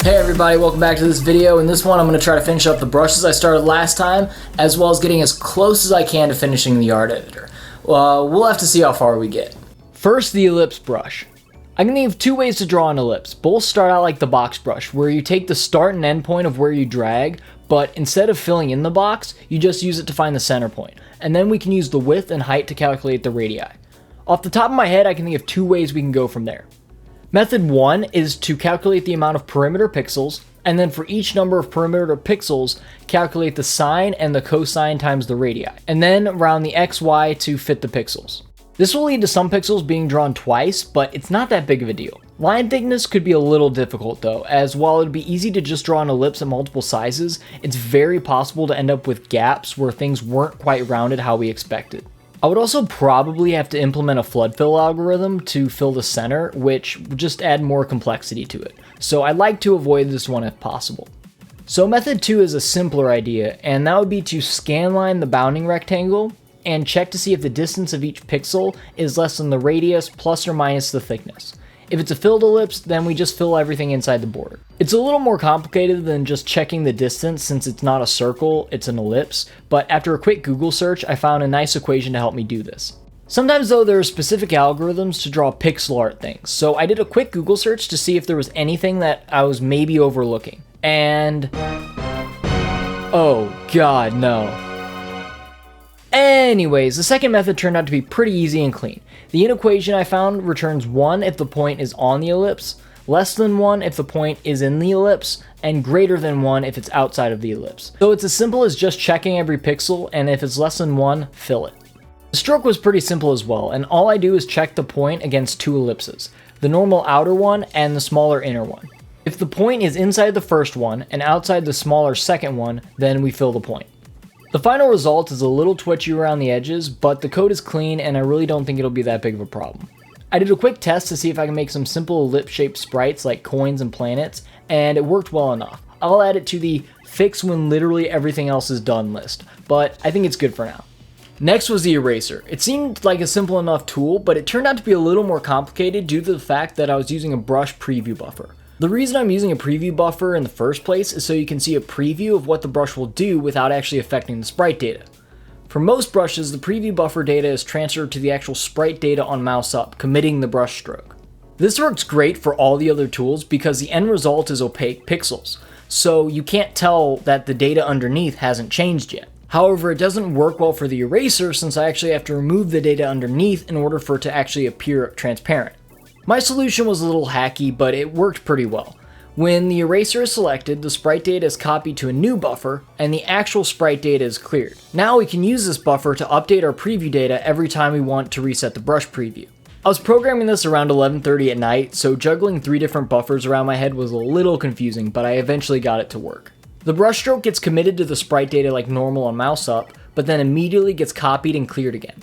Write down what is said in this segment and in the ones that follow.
Hey everybody, welcome back to this video. In this one I'm going to try to finish up the brushes I started last time, as well as getting as close as I can to finishing the art editor. We'll have to see how far we get. First, the ellipse brush. I'm going to give two ways to draw an ellipse. Both start out like the box brush, where you take the start and end point of where you drag, but instead of filling in the box, you just use it to find the center point. And then we can use the width and height to calculate the radii. Off the top of my head, I can think of two ways we can go from there. Method 1 is to calculate the amount of perimeter pixels, and then for each number of perimeter pixels, calculate the sine and the cosine times the radii, and then round the xy to fit the pixels. This will lead to some pixels being drawn twice, but it's not that big of a deal. Line thickness could be a little difficult though, as while it would be easy to just draw an ellipse at multiple sizes, it's very possible to end up with gaps where things weren't quite rounded how we expected. I would also probably have to implement a flood fill algorithm to fill the center, which would just add more complexity to it. So I'd like to avoid this one if possible. So method 2 is a simpler idea, and that would be to scanline the bounding rectangle and check to see if the distance of each pixel is less than the radius plus or minus the thickness. If it's a filled ellipse, then we just fill everything inside the border. It's a little more complicated than just checking the distance since it's not a circle, it's an ellipse, but after a quick Google search, I found a nice equation to help me do this. Sometimes though, there are specific algorithms to draw pixel art things, so I did a quick Google search to see if there was anything that I was maybe overlooking. And... oh god, no. Anyways, the second method turned out to be pretty easy and clean. The inequation I found returns 1 if the point is on the ellipse, less than 1 if the point is in the ellipse, and greater than 1 if it's outside of the ellipse. So it's as simple as just checking every pixel, and if it's less than 1, fill it. The stroke was pretty simple as well, and all I do is check the point against two ellipses, the normal outer one and the smaller inner one. If the point is inside the first one and outside the smaller second one, then we fill the point. The final result is a little twitchy around the edges, but the code is clean and I really don't think it'll be that big of a problem. I did a quick test to see if I can make some simple ellipse-shaped sprites like coins and planets, and it worked well enough. I'll add it to the fix when literally everything else is done list, but I think it's good for now. Next was the eraser. It seemed like a simple enough tool, but it turned out to be a little more complicated due to the fact that I was using a brush preview buffer. The reason I'm using a preview buffer in the first place is so you can see a preview of what the brush will do without actually affecting the sprite data. For most brushes, the preview buffer data is transferred to the actual sprite data on mouse up, committing the brush stroke. This works great for all the other tools because the end result is opaque pixels, so you can't tell that the data underneath hasn't changed yet. However, it doesn't work well for the eraser since I actually have to remove the data underneath in order for it to actually appear transparent. My solution was a little hacky, but it worked pretty well. When the eraser is selected, the sprite data is copied to a new buffer, and the actual sprite data is cleared. Now we can use this buffer to update our preview data every time we want to reset the brush preview. I was programming this around 11:30 at night, so juggling 3 different buffers around my head was a little confusing, but I eventually got it to work. The brush stroke gets committed to the sprite data like normal on mouse up, but then immediately gets copied and cleared again.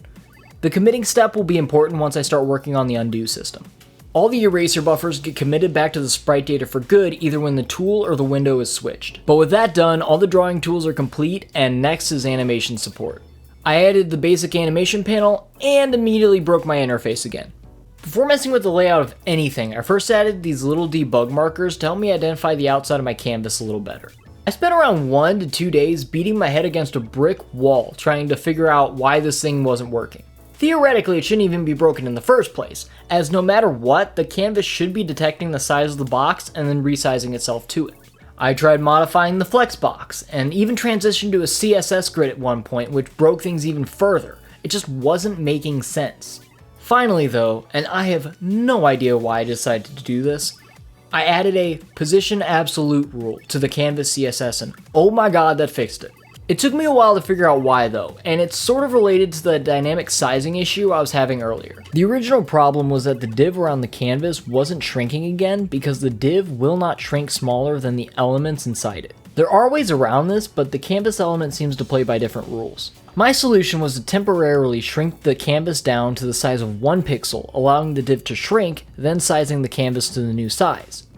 The committing step will be important once I start working on the undo system. All the eraser buffers get committed back to the sprite data for good either when the tool or the window is switched. But with that done, all the drawing tools are complete, and next is animation support. I added the basic animation panel and immediately broke my interface again. Before messing with the layout of anything, I first added these little debug markers to help me identify the outside of my canvas a little better. I spent around 1 to 2 days beating my head against a brick wall trying to figure out why this thing wasn't working. Theoretically, it shouldn't even be broken in the first place, as no matter what, the canvas should be detecting the size of the box and then resizing itself to it. I tried modifying the flex box, and even transitioned to a CSS grid at one point, which broke things even further. It just wasn't making sense. Finally though, and I have no idea why I decided to do this, I added a position absolute rule to the canvas CSS, and oh my god, that fixed it. It took me a while to figure out why though, and it's sort of related to the dynamic sizing issue I was having earlier. The original problem was that the div around the canvas wasn't shrinking again because the div will not shrink smaller than the elements inside it. There are ways around this, but the canvas element seems to play by different rules. My solution was to temporarily shrink the canvas down to the size of 1 pixel, allowing the div to shrink, then sizing the canvas to the new size.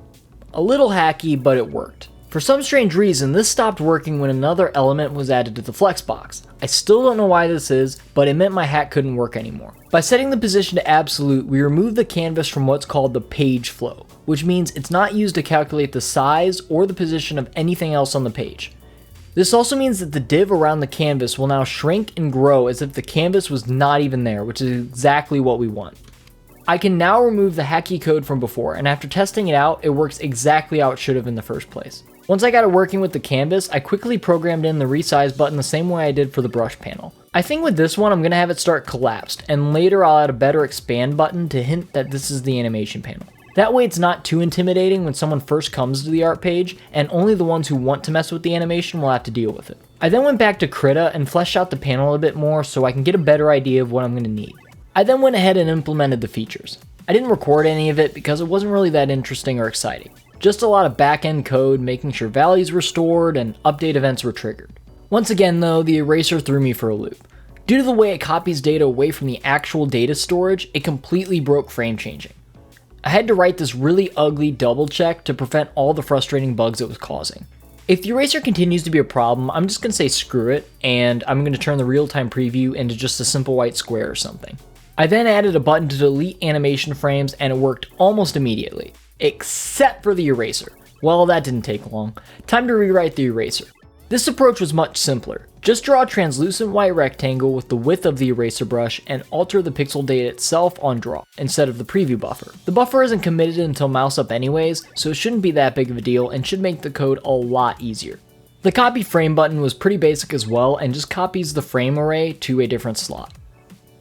A little hacky, but it worked. For some strange reason, this stopped working when another element was added to the flexbox. I still don't know why this is, but it meant my hat couldn't work anymore. By setting the position to absolute, we remove the canvas from what's called the page flow, which means it's not used to calculate the size or the position of anything else on the page. This also means that the div around the canvas will now shrink and grow as if the canvas was not even there, which is exactly what we want. I can now remove the hacky code from before, and after testing it out, it works exactly how it should have in the first place. Once I got it working with the canvas, I quickly programmed in the resize button the same way I did for the brush panel. I think with this one, I'm going to have it start collapsed, and later I'll add a better expand button to hint that this is the animation panel. That way it's not too intimidating when someone first comes to the art page, and only the ones who want to mess with the animation will have to deal with it. I then went back to Krita and fleshed out the panel a bit more so I can get a better idea of what I'm going to need. I then went ahead and implemented the features. I didn't record any of it because it wasn't really that interesting or exciting. Just a lot of back-end code making sure values were stored and update events were triggered. Once again though, the eraser threw me for a loop. Due to the way it copies data away from the actual data storage, it completely broke frame changing. I had to write this really ugly double check to prevent all the frustrating bugs it was causing. If the eraser continues to be a problem, I'm just going to say screw it, and I'm going to turn the real-time preview into just a simple white square or something. I then added a button to delete animation frames and it worked almost immediately. Except for the eraser. Well, that didn't take long. Time to rewrite the eraser. This approach was much simpler. Just draw a translucent white rectangle with the width of the eraser brush and alter the pixel data itself on draw, instead of the preview buffer. The buffer isn't committed until mouse up anyways, so it shouldn't be that big of a deal and should make the code a lot easier. The copy frame button was pretty basic as well and just copies the frame array to a different slot.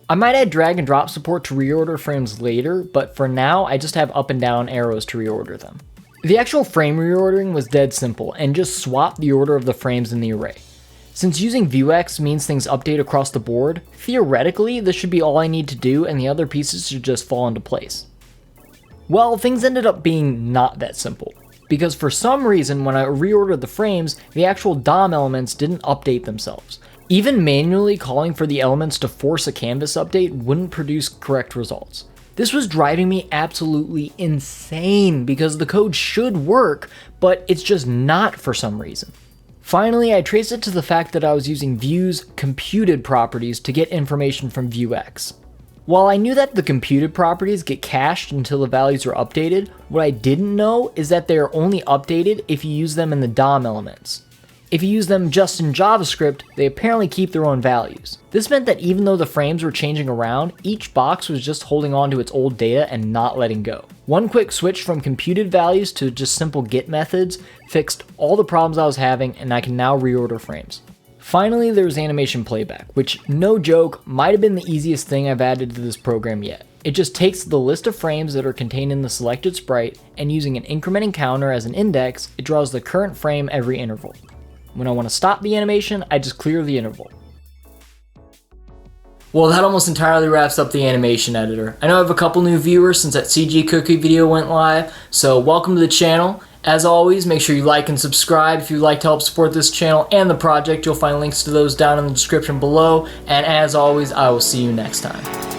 I might add drag and drop support to reorder frames later, but for now I just have up and down arrows to reorder them. The actual frame reordering was dead simple and just swap the order of the frames in the array. Since using Vuex means things update across the board, theoretically this should be all I need to do and the other pieces should just fall into place. Well, things ended up being not that simple, because for some reason when I reordered the frames, the actual DOM elements didn't update themselves. Even manually calling for the elements to force a canvas update wouldn't produce correct results. This was driving me absolutely insane because the code should work, but it's just not for some reason. Finally, I traced it to the fact that I was using Vue's computed properties to get information from Vuex. While I knew that the computed properties get cached until the values are updated, what I didn't know is that they are only updated if you use them in the DOM elements. If you use them just in JavaScript, they apparently keep their own values. This meant that even though the frames were changing around, each box was just holding on to its old data and not letting go. One quick switch from computed values to just simple get methods fixed all the problems I was having, and I can now reorder frames. Finally, there's animation playback, which, no joke, might have been the easiest thing I've added to this program yet. It just takes the list of frames that are contained in the selected sprite, and using an incrementing counter as an index, it draws the current frame every interval. When I want to stop the animation, I just clear the interval. Well, that almost entirely wraps up the animation editor. I know I have a couple new viewers since that CG Cookie video went live, so welcome to the channel. As always, make sure you like and subscribe if you'd like to help support this channel and the project. You'll find links to those down in the description below, and as always, I will see you next time.